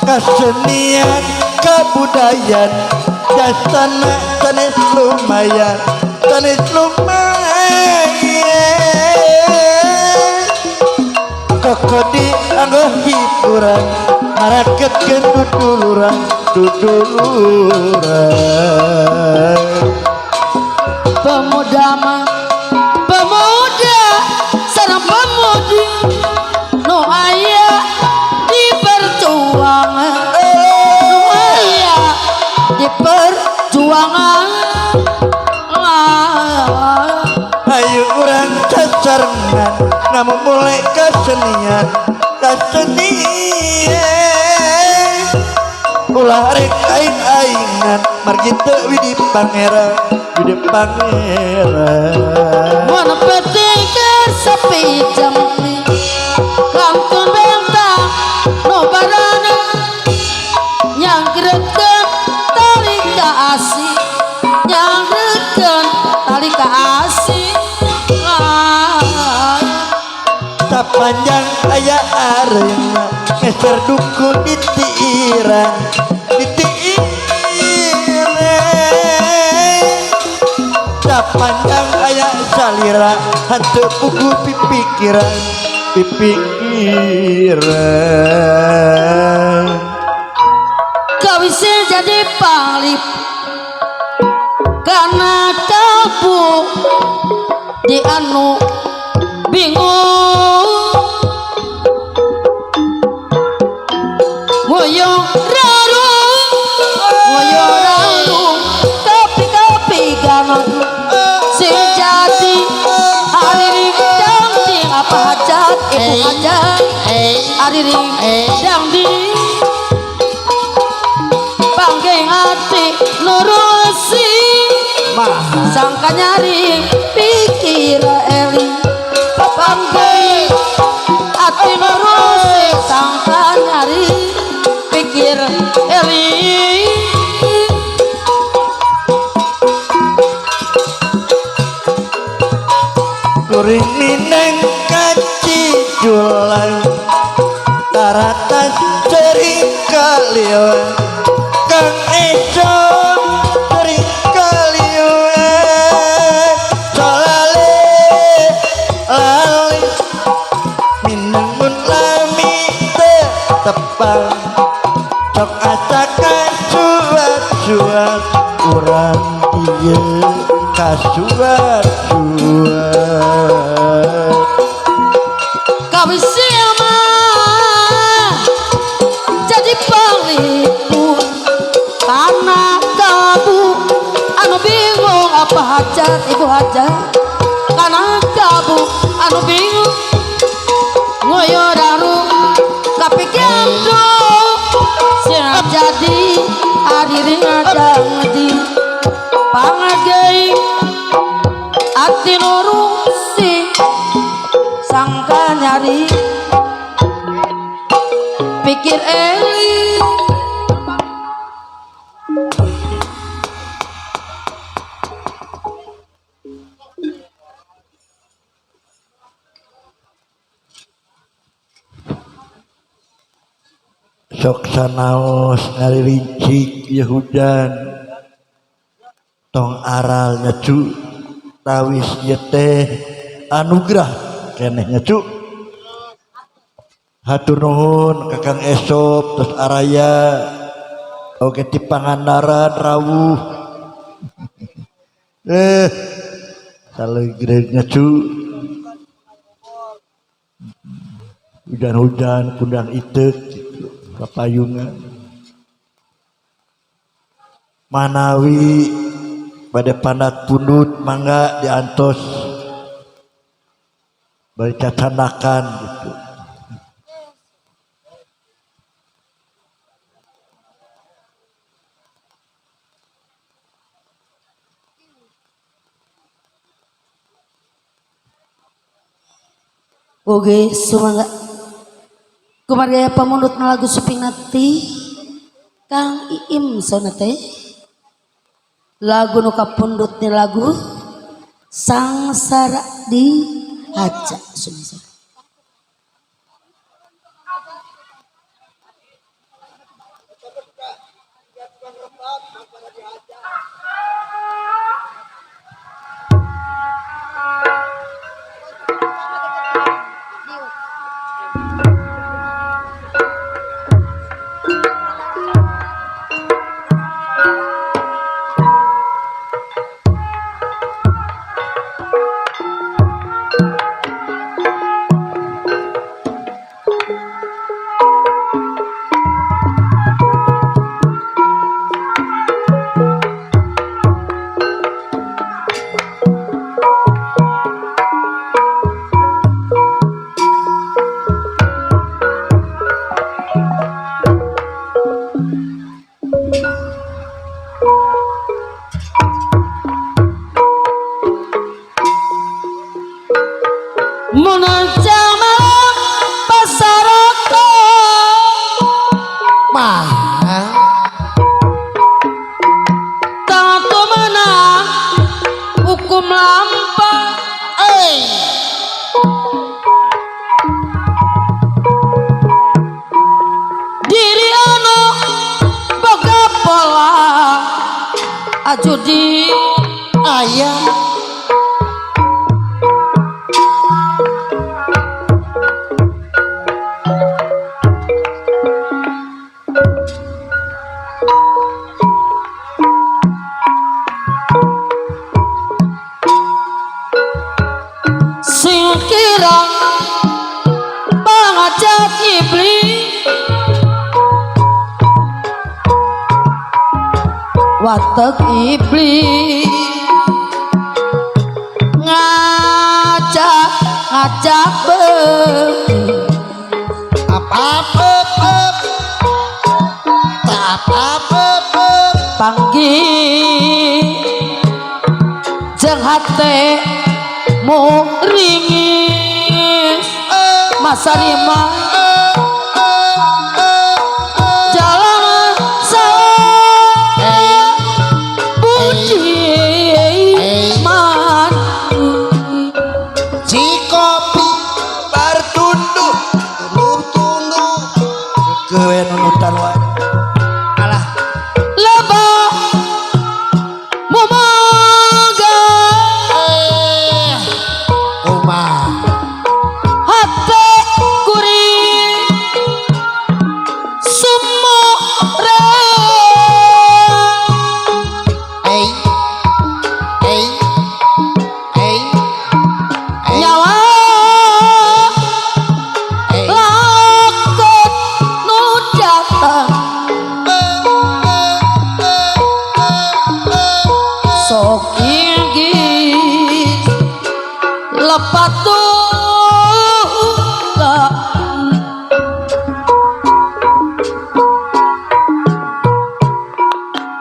Kesenian kebudayaan jasana sanes lumayan kokodi anggo hiburan ngaraketkeun duduluran pemuda mah pemuda sareng pemudi nu aya di perjuangan nu aya di perjuangan ayo urang cacarengan namun mulai kesenian ulah rek aing-aingan margi teu widi pangeran mun penting sepi jamli kantun bentang no barana nyangrekeun tali ka asih nyangrekeun tali ka asih sapanjang aya arema ngeser dukun ditiiran sapanjang aya salira hanteu pugu pipikiran kawisi jadi palip karena kabu di anu bingung moyong rarung tapi ganang si jadi hari ring di apa hajat ibu hajat hari ring di panggeng hati nurusi sangka nyari pikir eli panggeng hati nurusi sangka nyari pikir eli kuring mineng kacijulan taratan sering kaliwan kang esom sering kaliwan solale lali minengun lami tepang sok asakan suat urang ieu kasuat kawisi mah jadi pelipur karena kabu anu bingung apa hajat ibu hajat karena kabu anu bingung ngoyo daru kapikiran sing jadi hadirin ada ngedi pangagei ati nurusi sangka nyari pikir eli sok sanaos ngaririncik ya hujan tong aral nyecu tawis ieu teh anugerah keneh nyecu hatur nuhun ka Kang Esop terus Araya oge ti Pangandaran rawuh salegre nyecu hujan-hujan kundang itek gitu kapayungan manawi pada pandat pundut mangga diantos bercacanakan gitu. Oke, sumangga kumargaya pamundut lagu suping nati Kang Iim sonate lagu nu kapundut ni lagu Sangsara di Haja sumisa. Ajudi ayah sing kira pangajak iblis watak iblis ngajak panggil jeung hate mu ringis masarima jalan saya budiman Cikopi bertunduh kewe nunutan wae alah lebah mumaga kumaha hate kuring sumore nyawa lakon nu datang sok inggih lepatuh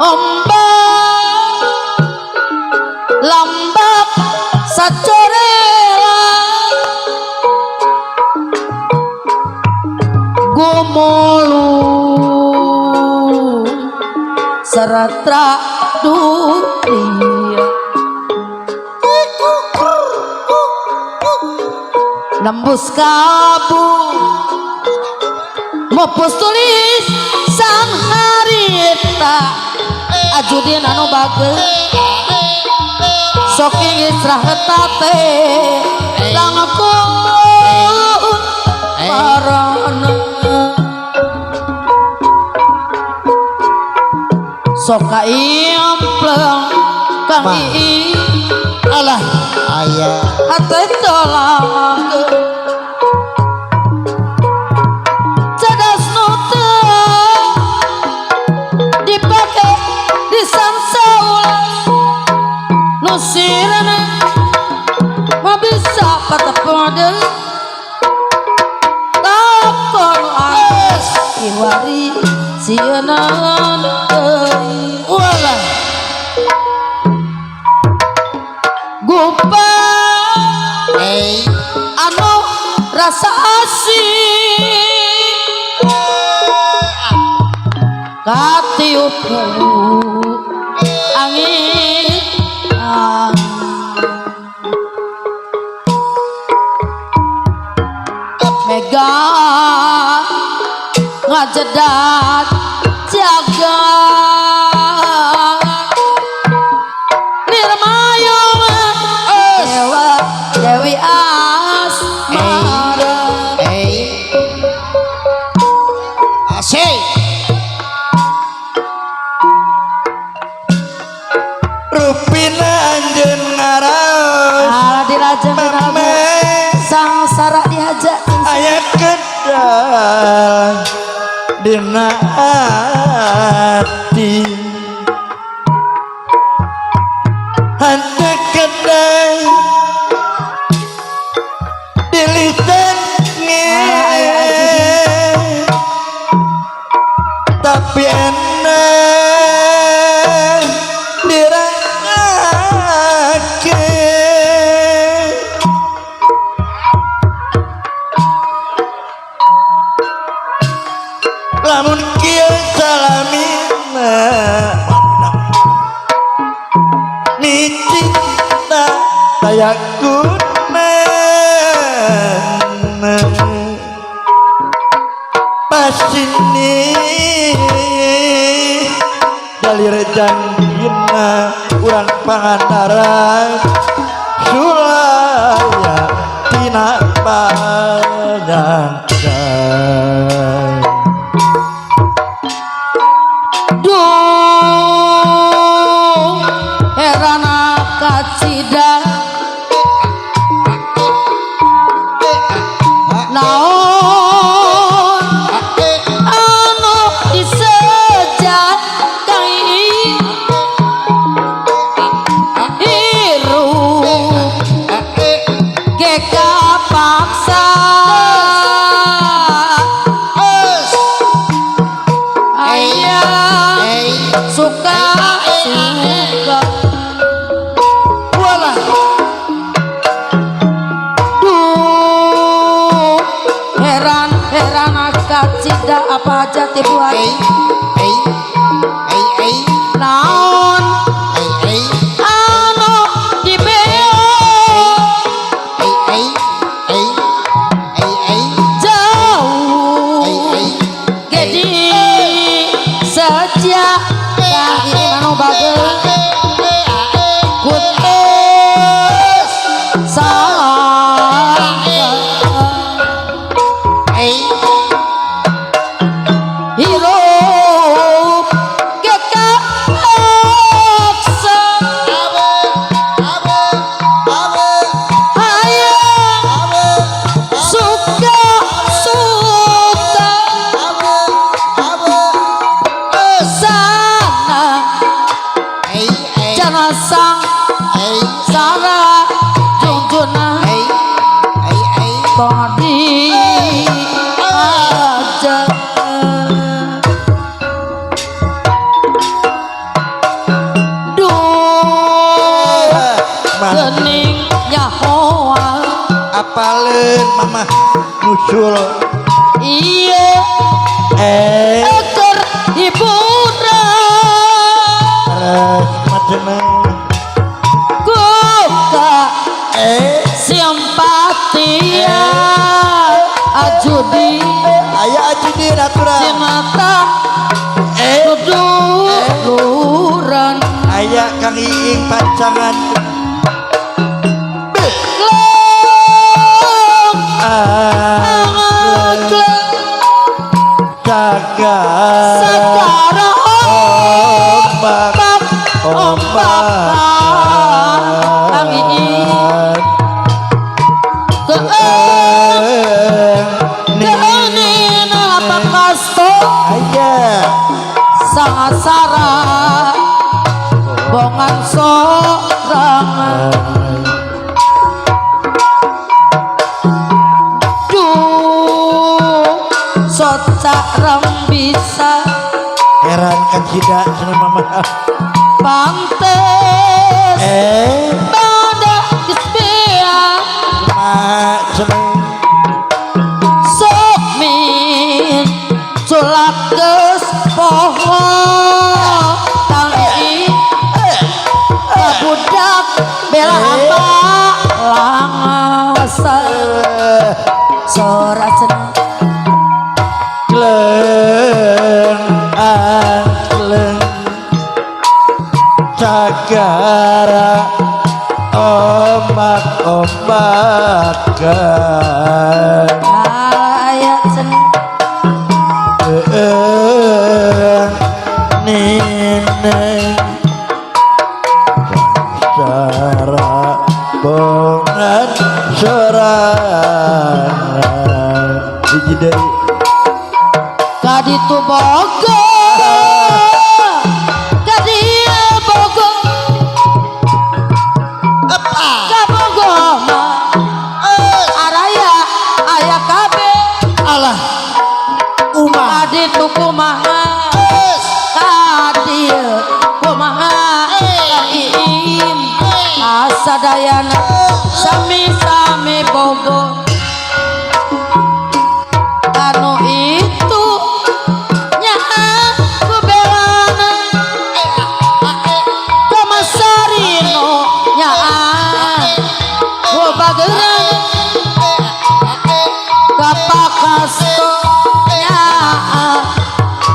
ombak lambak sacorela gumulung saratra dunia nembus kabung mopos tulis sang harita ajudin anu bageus sok israh tate langkung marana sok kaimpleng Kang Ii alah ayah hate tolak cadas nu teu dipake di sansaulas nu sirena mah bisa patepode takon anes iwari sieun teuing ulah gupa anu rasa asing katiup angin mega ngajedat jaga nirmayong dewa dewi asmara asik rupina anjeun ngaraos ala diraja mame sangsara diajak aya kedal dina hati hante kedai dilisan tapi enak dirangake lamun kieu salamina ni cinta sayakuna pasini dalir janggina urang pangandaran sulaya tina panyangkan duh herana kacida naon anu disejak kai hirup geka paksa ayah suka suka walah duh heran kacida apa aja tipu hati naon anu dibeo jauh gedi sejak dari manu bagus kutus salah hirup geka paksa hayang suka suka sana jangan sang sara junjuna body aja duh gening nyahoa apaleun mama nusul iya ekor hiburan res macana kuka simpatia ajudi aya ajudi ratura cinata duduran aya kang iing pancangan long ah jaga sakara ombak ombak angin keangin apa kasto aya sangasara bongan sorang sarang bisa heran kan sida cenah mama pantes pada isbiang mak cenah sok min sulak geus poho tangi budak bela apa langasa sora cenah kleng kleng cagara omak-omakan aya cenah nineng cara bongan sorangan hiji deui kaditu bogo kadieu bogo ka bogo mah araya aya kabe alah umah kaditu kumaha kadieu kumaha kadiim asadayana sami-sami bogo anu itu nyaha kubelana kamasarino nyaha kubageurang kapakasto nyaha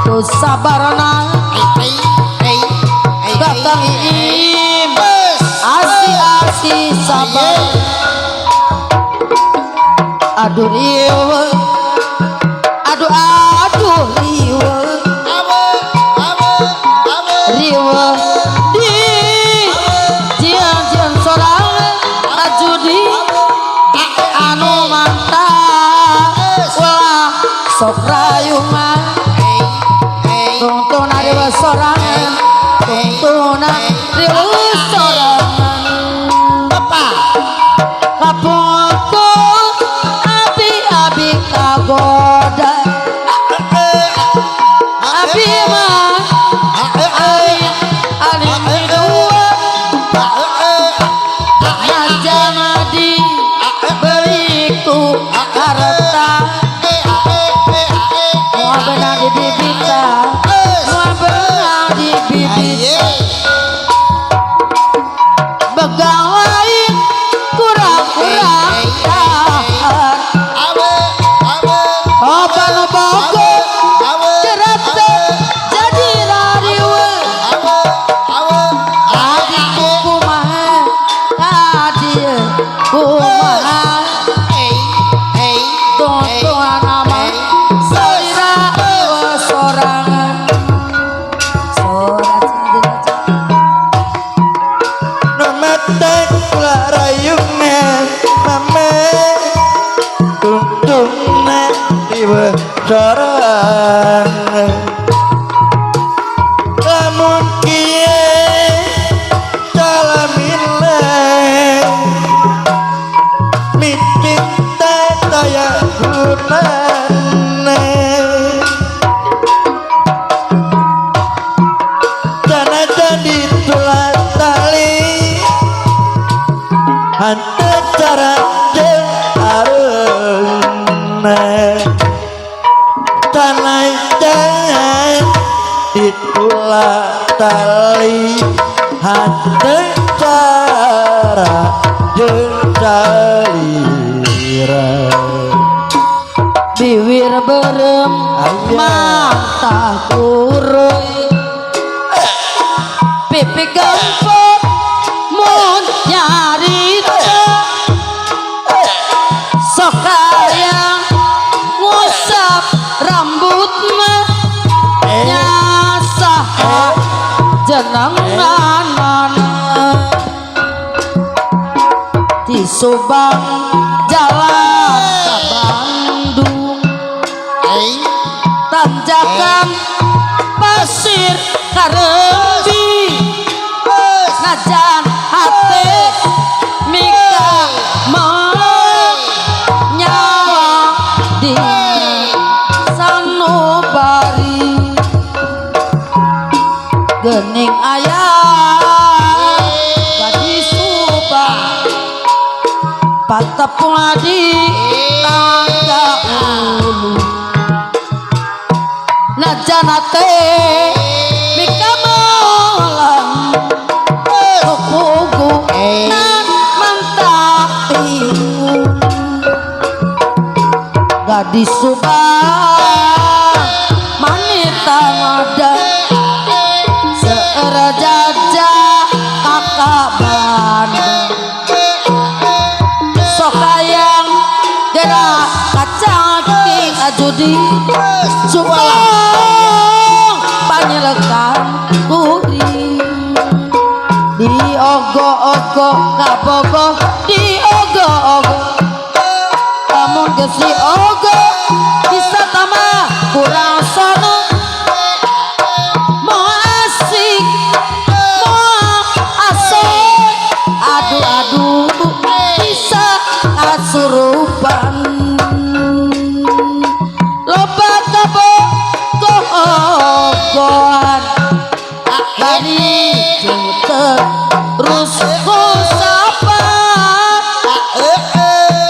kusabarna kakang iim asi-asi sabar aduh riweuh aduh riweuh riweuh di jian sorang ajudi anu mantap ulah sok rayungan tuntuna riweuh sorangan tuntuna riweuh sorangan kapungkur abi-abi kagoda abi mah alim dua najana di beliku harta mua benar di bibita mua benar di bibita begawai kurang-kurang dahar oban bogo cerete jadi rariwe adiku kumaha adieu kumaha tuntunan nama salira ewa sorangan sorat nometek larayungna mame tuntungna riweuh sorangan lamun kieu salamina micin teh daya gunana jana jadi tulang tali hante cara jeung areuna tanah jangan ditulang tali hante cara jeung calira bibir berem Aya. mata kurui pipi gempot mun nyarita sok kayang ngusap rambut mah nyasaha jenenganana di Subang jalan ke Bandung tanjakan pasir Karembi najan hati mika mau nyawa di Sanuba apa tepung di tangga ulu najanate mikamolan kuku nan mantati gadis subah manita ngada seerajaja kakak bandeng sokayang gerak kacaki ajudi sumpah panyilekan kuri di ogo-ogo kabogo di ogo-ogo namun gesi ogo bisa tambah kurang sono mau asik mau asik adu-adu bisa kasurupan loba kabogohan bani terus kusapa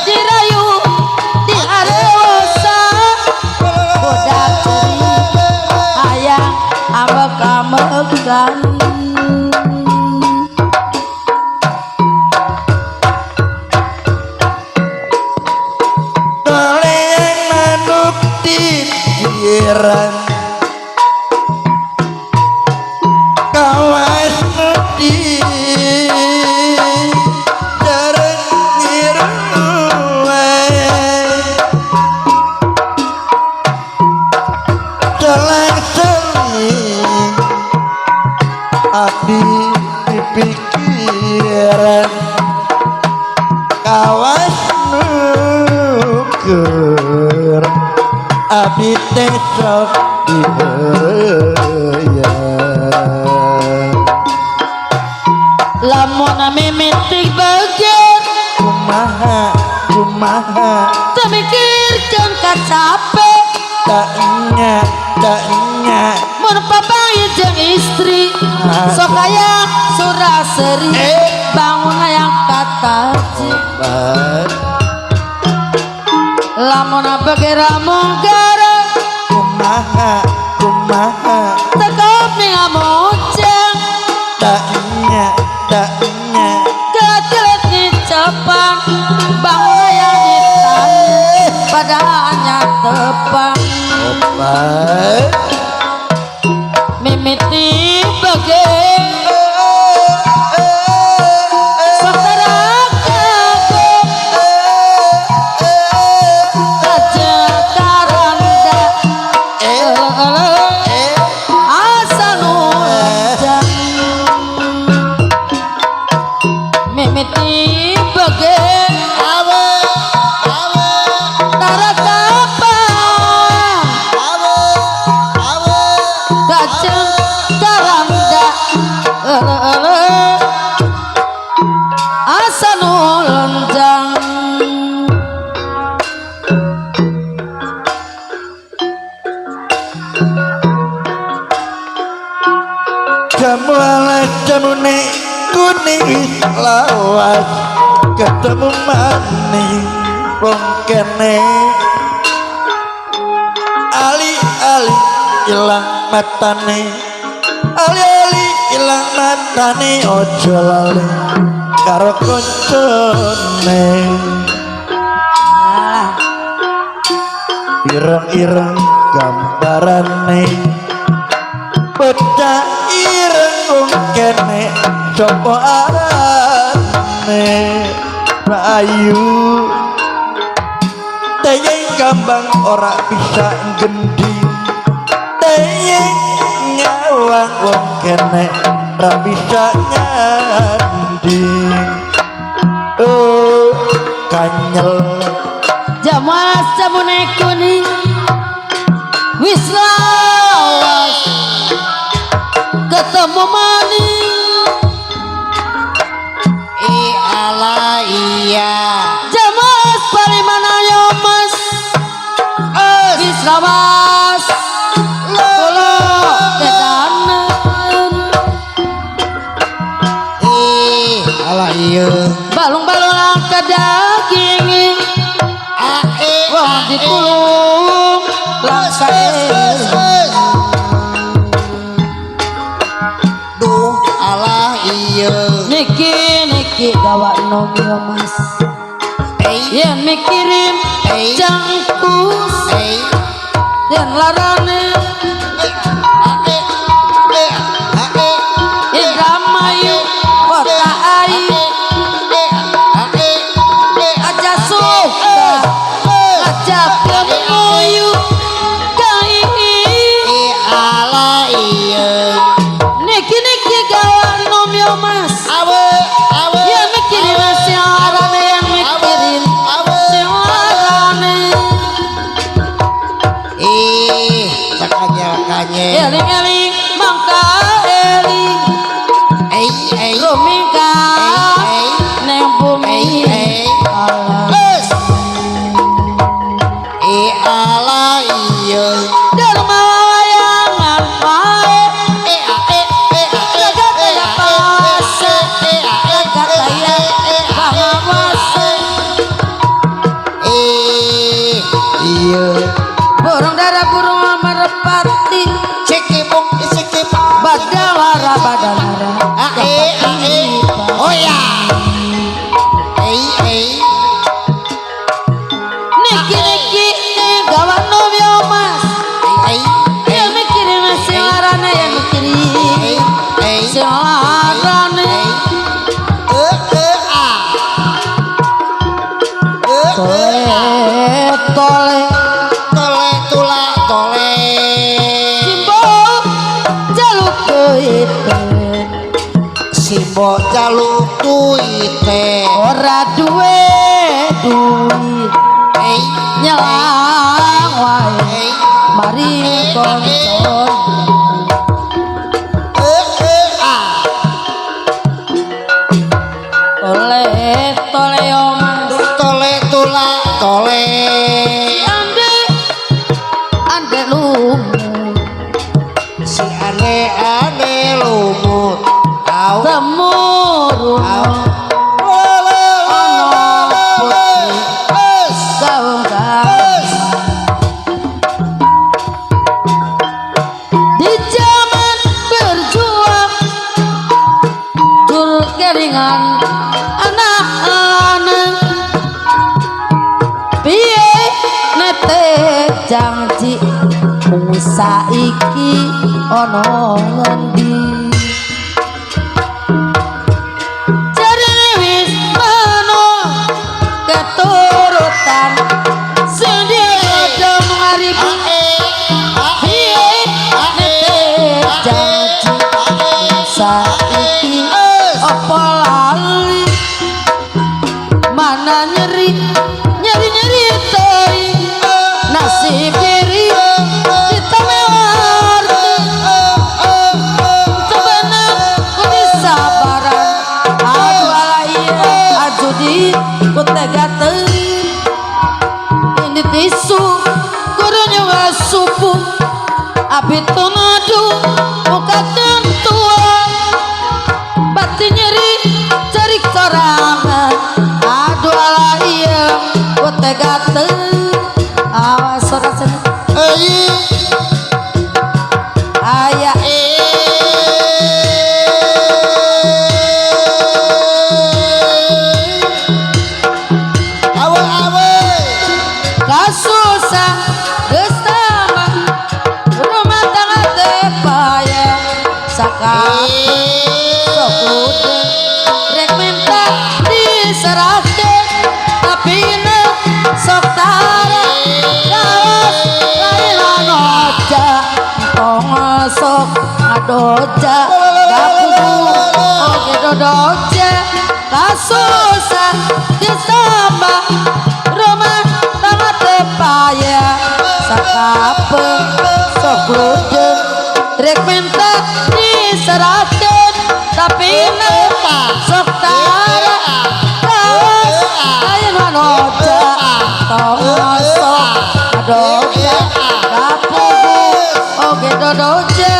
dirayu diarewosa bodak ceri ayang ambek-ambekan Toleng manuk titiran kawas nudi jarang ngiruwe selang-seling abdi dipikiran kawas nuker abdi teh sok dibayar lamun mimitik bagian kumaha temikirkan kacapek tak ingat mun papangi jeung istri sokaya suraseri bangun hayang kataji lamun bagera monggara kumaha tekap ning amojang tak ingat katelet ngicapan bangun hayang ditanya padahalnya tepang mimiti bagian mimiti bagian taratapang gajeng karanda asa nu lonjang jamune kuning lawas ketemu maning wong kene ali-ali ilang matane ali-ali ilang matane ojo lali karo koncone ireng-ireng gambarane bocah ireng wong kene coba arane Bayu teyeng gambang ora bisa gendi teyeng nyawang wong kene ora bisa nyandi oh kanyel jamas jamune kuning wis lawas ketemu maning ala iya jamas parimana yo mas wis lawas kula kedanen ala iya balung-balung langka daging wong dikulung langkae duh alah iya niki gawak nom yo mas yen mikirin jangkus yen larane Indramayu kota ayu aja suka aja kemuyu kai alah iya niki gawak nom yo mas ya mikirin siarane yang mikirin siarane makanya eling-eling mangka eling rumingka neng bumi alam alah iya Dharma wayangan wae jagat ya pawase jagat ya pawase iya burung dara burung merpati sikipuk badalara oh ya niki gawak nom yo mas ya mikirin siarane ya mikirin siarane tole Simbo jaluk duite ora duwe duit nyelang wae mari koncon tole yo mas tole ande lumut si ane lumut temurun di zaman berjuang jul keringan anak-anak piye nete janji mung saiki ana ngendi keturutan sendiri mengaripi janji saiki apa lali mana nyeri teri nasib diri kita mewar sebenarnya kuni sabaran aduh alaiya ajudi kutega ini tisu gurunya wasupu abit tunadu muka tentua batin nyeri cari sorangan aduh alaiya kutega awas suara seni ayah kasusah gestama rumah tangga tepaya sakape sokude rek minta diserahke tapi ne sok tara kawas lailan oja tong sok adoja gapugu oge dodoja kasusah gestama rumah tangga tepaya sakape sok ludeng rek minta diserahkeun tapi nepa sok tara kawas lain wanoja tong sok adoja gapugu oge dodoja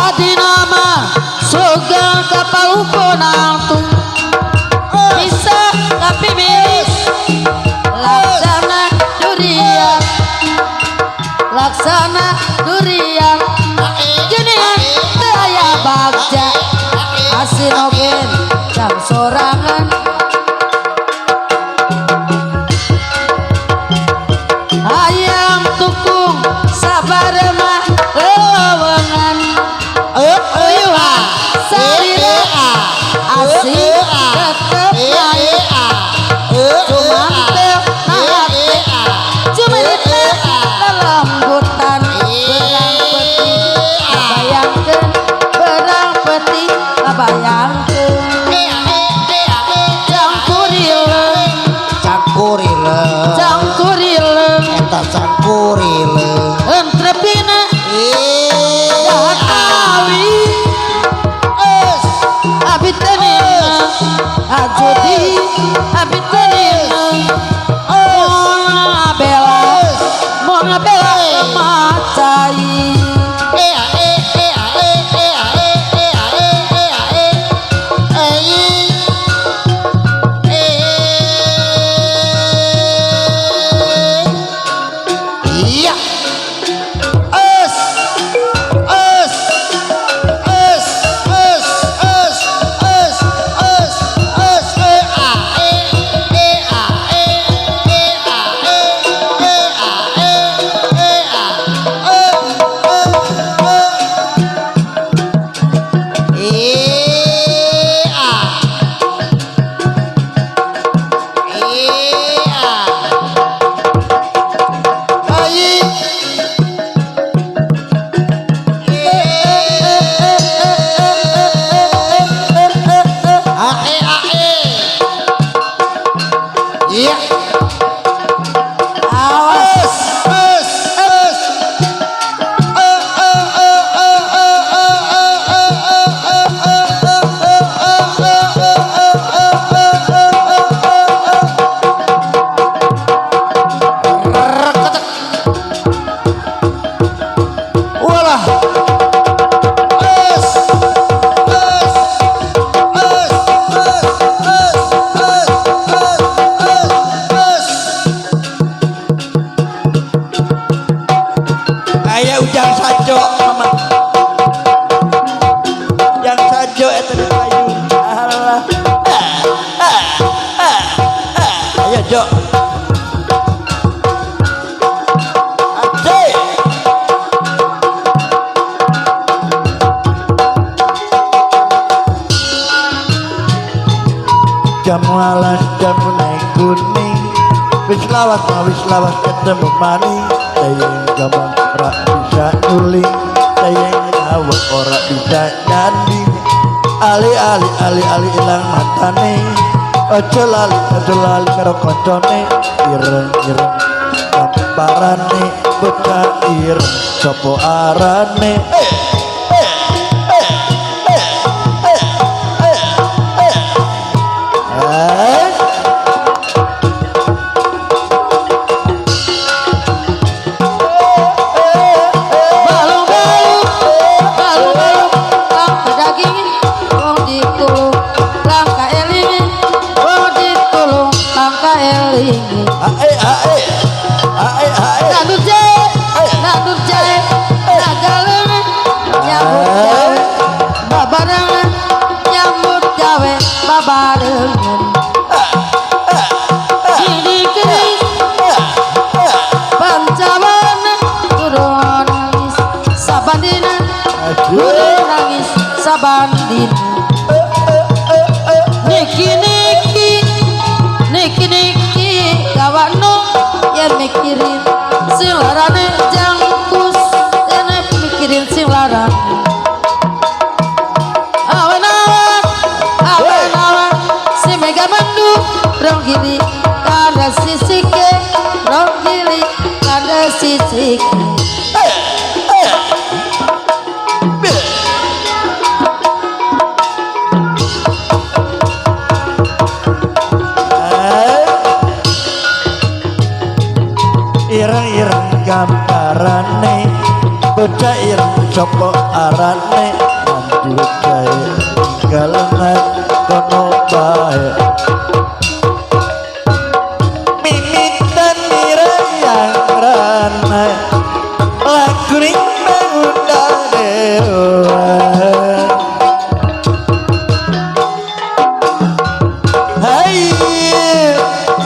Adinama sugal kapal uponang bisa tapi milis laksana durian jeningan daya bagja asinogen jam sorangan ayam tukung sabar mah lewengan uyuha sarira asik tetep naik cuman teh nahate cuman itu lelembutan berang peti labayangkeun cangkurile eta cangkurile entrepina jahat awi abi tenina ajudi abi tenina mona bela macai ujang sajo mama yang sajo eta di payung alah ayo Jo ade jamu alas jamu naik kuning wis lawas ketemu maning sayang gampang ora bisa nyuling sayang nyawa ora bisa nyandi ali ilang matane ojo lali karo koncone ireng gambarane bocah ireng sopo arane sabandin niki kawano yang mikirin sing larane jangkus yang mikirin sing larane awan si mega mandu rong gili kada sisike rong gili kada sisike ireng gambarane bocah ireng sopo arane lukai galengan kono bae mimit dan mirayang rana lakuring udah dewa hai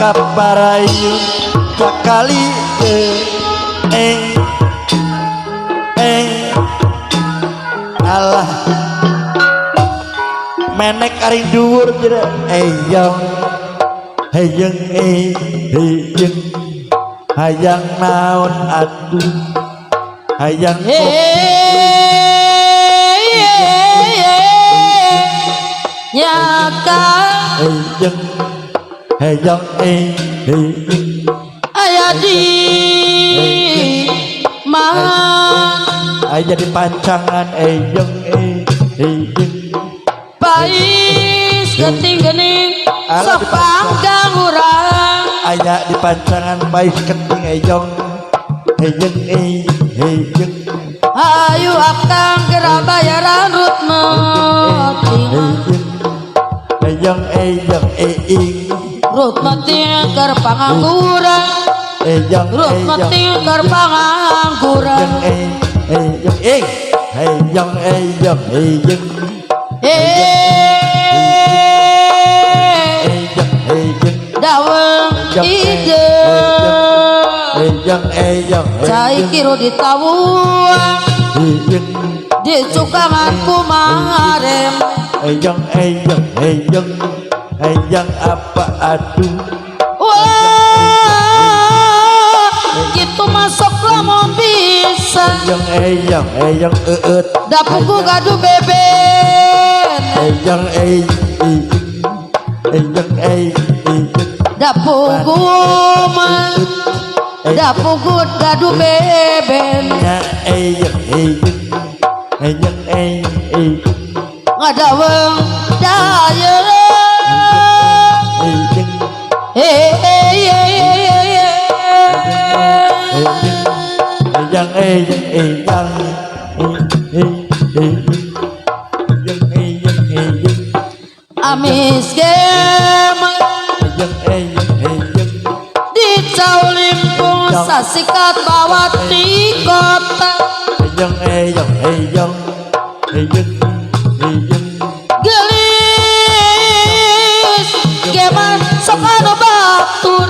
kaparayu kakali alah menek aring dhuwur jere eyong hayang hayang hayang naon atuh hayang nyaka hayang hayang aya di man aya di pancangan eyong pais keting gening sok panggang urang aya di pancangan pais keting eyong hayang ayu akang geura bayaran rut meting eyong rut meting keur pangangguran eyong rut meting keur pangangguran daweng ide cai kiru ditawuang di cukangan kumarem eyong apa aduh wah gitu masuk lamun bisa eyong eut dapuku gaduh beben dapuku mah dapuku gaduh beben ngadaweng daya amis game dicaulimpung sasikat bawat di kota gelis geman sokano batur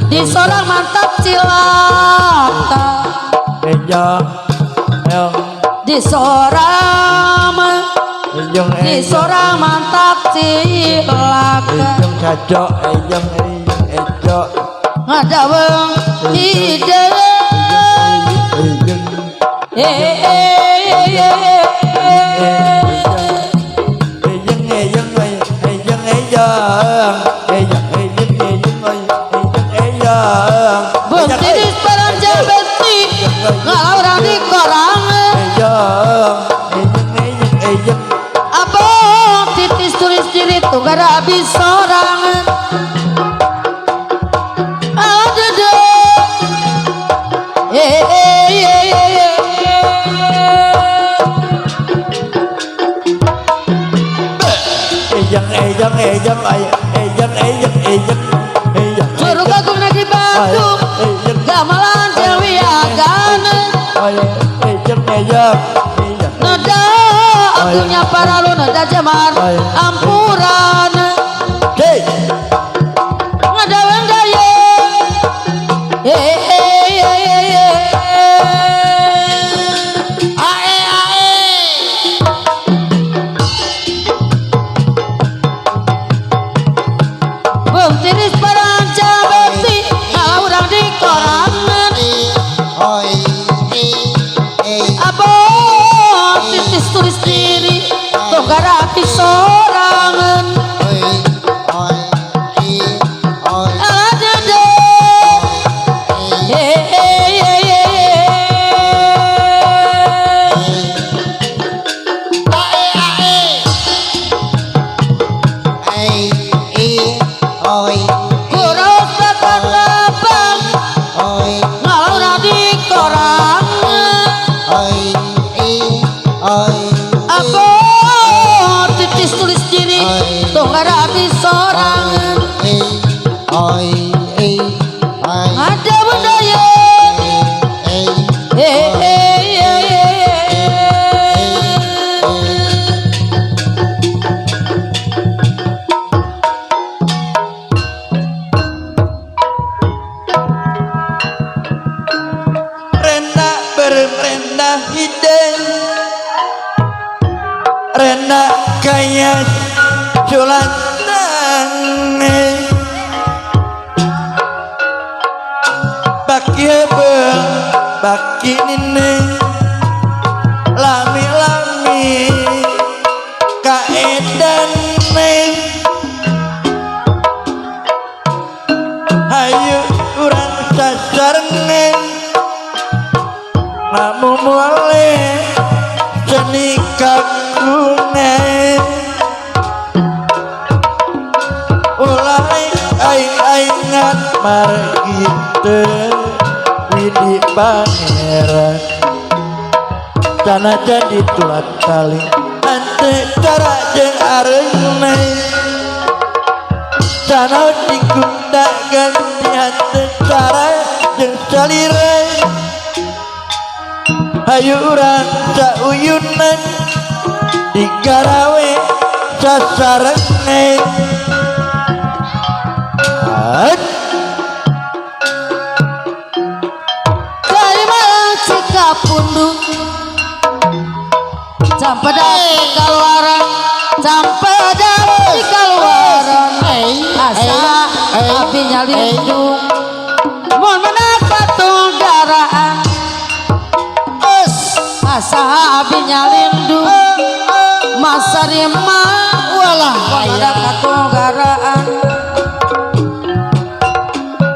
di sorang mantap cilaka di sorang mantap cilaka ngadaweng ide bentiris peranja benti ngalauran di korangan abang titis tulis diri tuh gara habis sorangan ada deh suruh kagum di Bandung gamelan Dewi Agana nada agungnya para lu nada jamar ampuran ngadaweng daya bentiris peranja benti ngalauran di korangan abang titis tulis diri tuh gara habis sorangan ada deh kurus tekan abang ngalauran di korangan abang rena kaya sulatan baki hebel baki nini lami-lami kaedan hayu urang sasareng namu mulai seni kakunen ulai aing-aingan margite widi pangeran cana jadi tulat kali ante cara jeung areuna cana dikunda ganti ante cara jeung salire hayu urang sauyunan digarawe sasareng dari mana Cikapundung Campedak keluaran Campedak di keluaran asa abi nyalindung mun menak patung daraan asa abi nyalindung masa rima walah pada patung daraan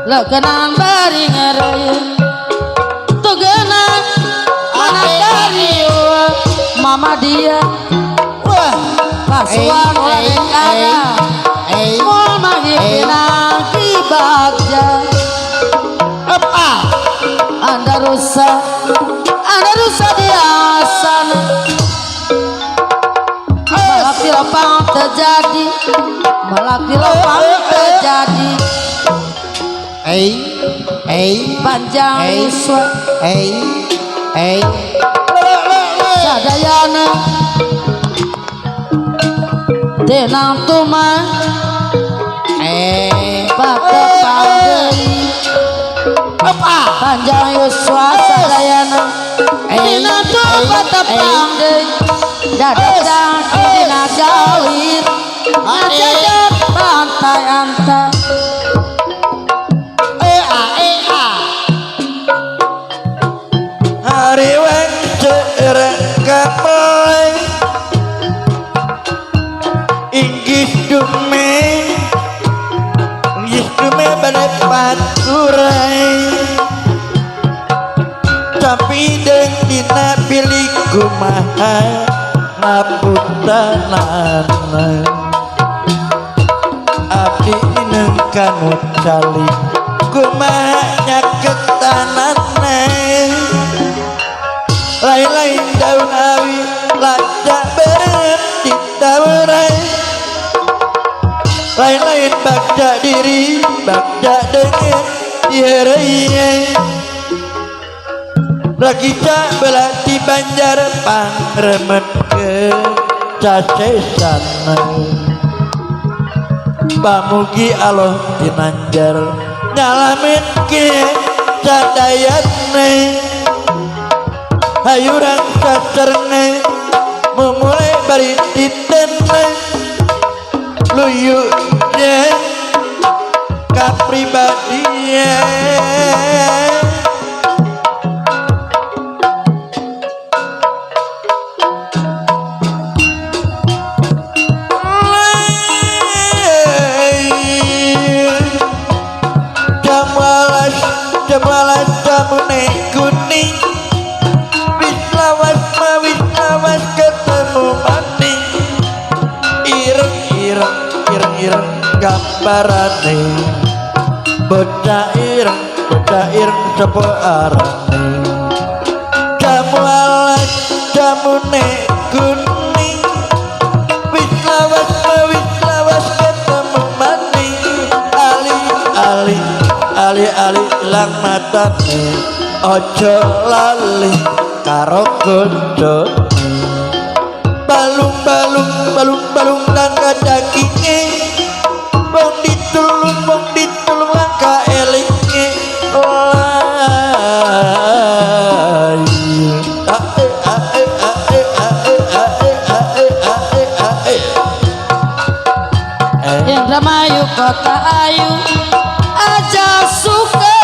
lekenan bari ngereun tugenan anak dari mama dia wah pasuan ulah dengara mau mangipinang di bagja apa anda rusak di asana malah pilopang terjadi panjang iswa sadayana tenang tuma pakepang deui apa panjang yuswa sadayana tenang tuma pakepang deui dadang dina gawir ngajajak pantai anta hari weng cerek kamai inggis dume balik paturai tapi deng dina pilih kumaha ngaputanan abdi nengkanu cali kumaha nyaketanan lain-lain daun awi lacak beret di tawurai lain-lain bagja diri bagja dengan diherainya lagi cak belati banjar pangremet ke cacesan pamugi Allah tinanjar nyalamet ke cadayatne hayurang saserne memulai bari ditene luyuknya kapribadian jamalas jamune kuning wislawas ketemu maning ireng gambarane bocah ireng sapa arane jamalas jamune kuning wislawas ketemu maning ali ilang matane ojo lali karo godhone balung dan dagingnya bong ditulung langka elingnya Indramayu kota ayu aja suka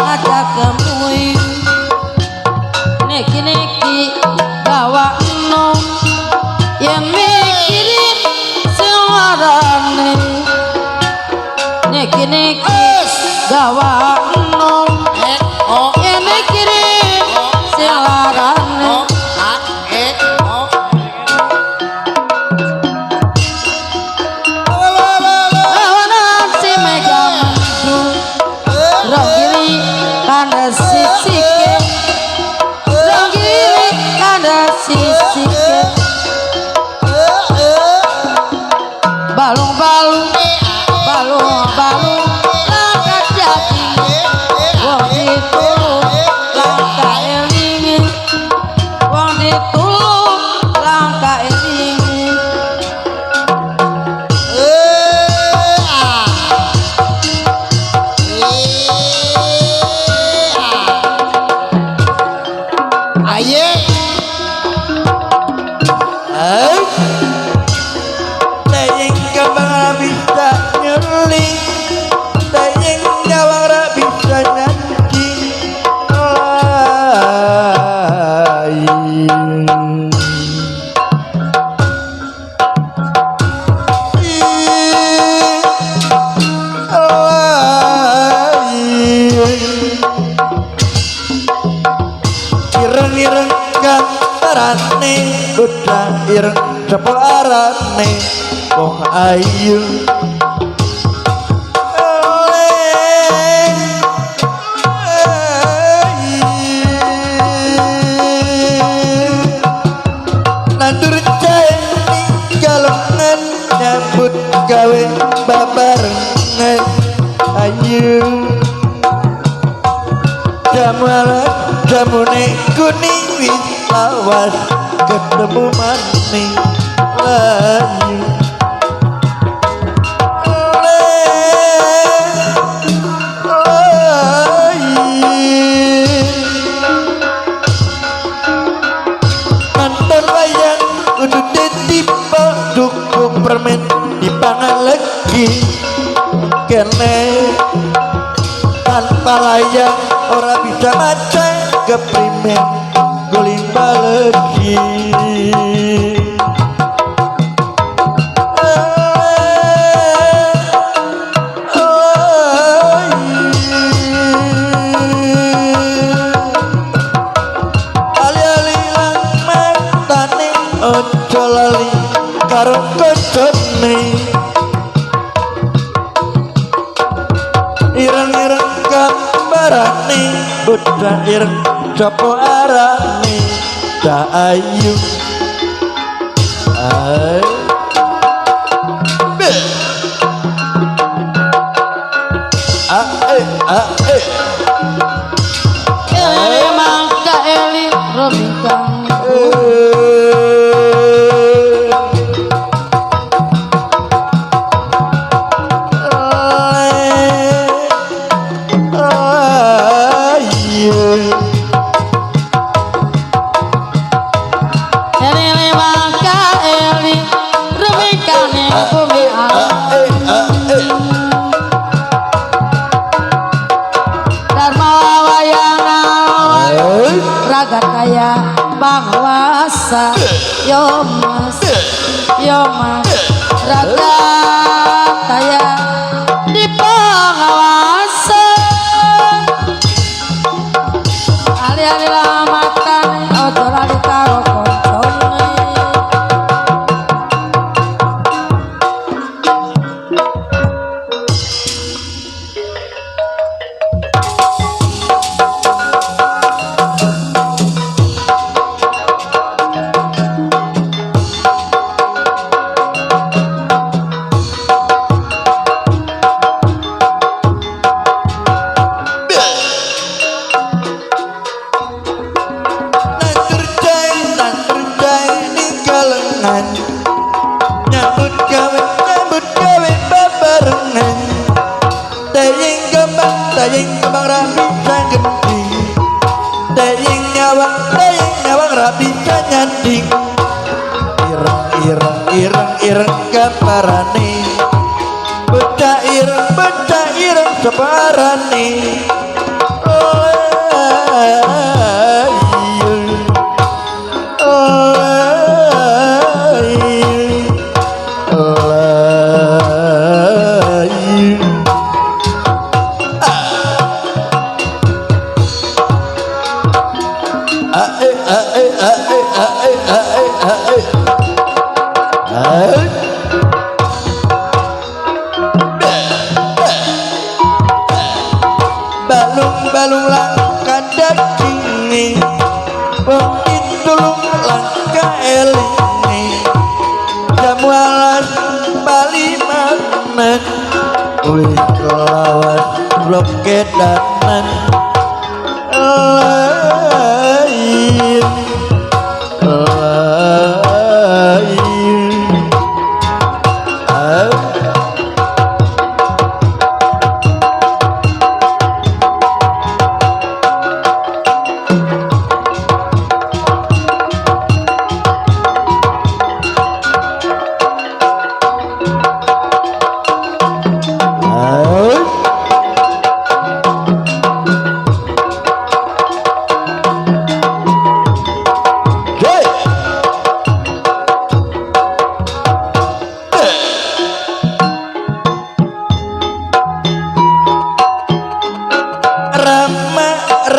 aja kemuy niki gawa no yang mikirin suarane niki gawa no yang mikirin suarane sisike rogiri kada sisike balung-balung langkat jati wong ditulung langkah elingi wong ditulung langkah elingi Dayeng gawang bisa nyeli, dayeng gawang bisa nyanyi. Ireng-ireng gambarane udah ireng cepol arane wong ayu nandur jahe galongan nyambut gawe babarengan ayu jamune kuning wis awas ketemu maning layu nonton wayang kudu ditipe cukup permen dipangan lagi kene tanpa layang ora bisa maca keprimen guling balegi ali-ali lang matane ojo lali karo kocone ireng-ireng gambarane bocah ireng copo arane da ayu mangka eli robikang kaya bangwasa yo mas raga kaya di bangwasa ali-ali lamatan ojo lali karo koncone nyambut gawe babarengan dayeng kembang rapi sanggenti dayeng nyawang rapi sanyanding ireng gambarane sapa arane balung-balung langka dagingi wong idulung langka elingi jamu alas bali manen wih kelawan lokedanan lain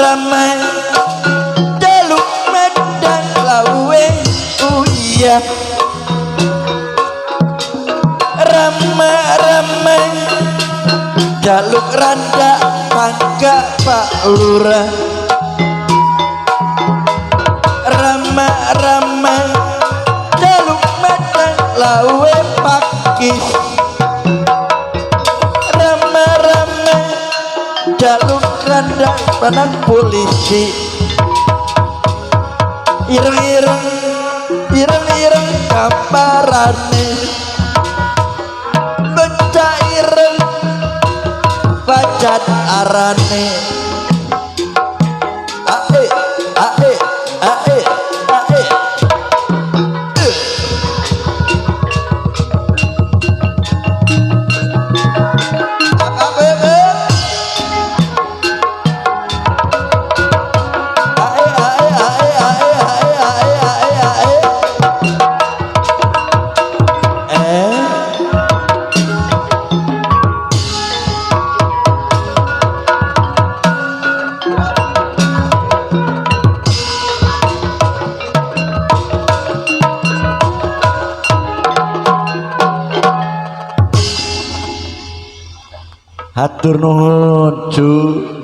ramai jaluk medang lawe uya ramai jaluk randa pangga Pak Lurah ramai jaluk medang lawe pakis ramai jaluk randa panang polisi ireng kaparane beca ireng pacat arane ae hatur nuhun cu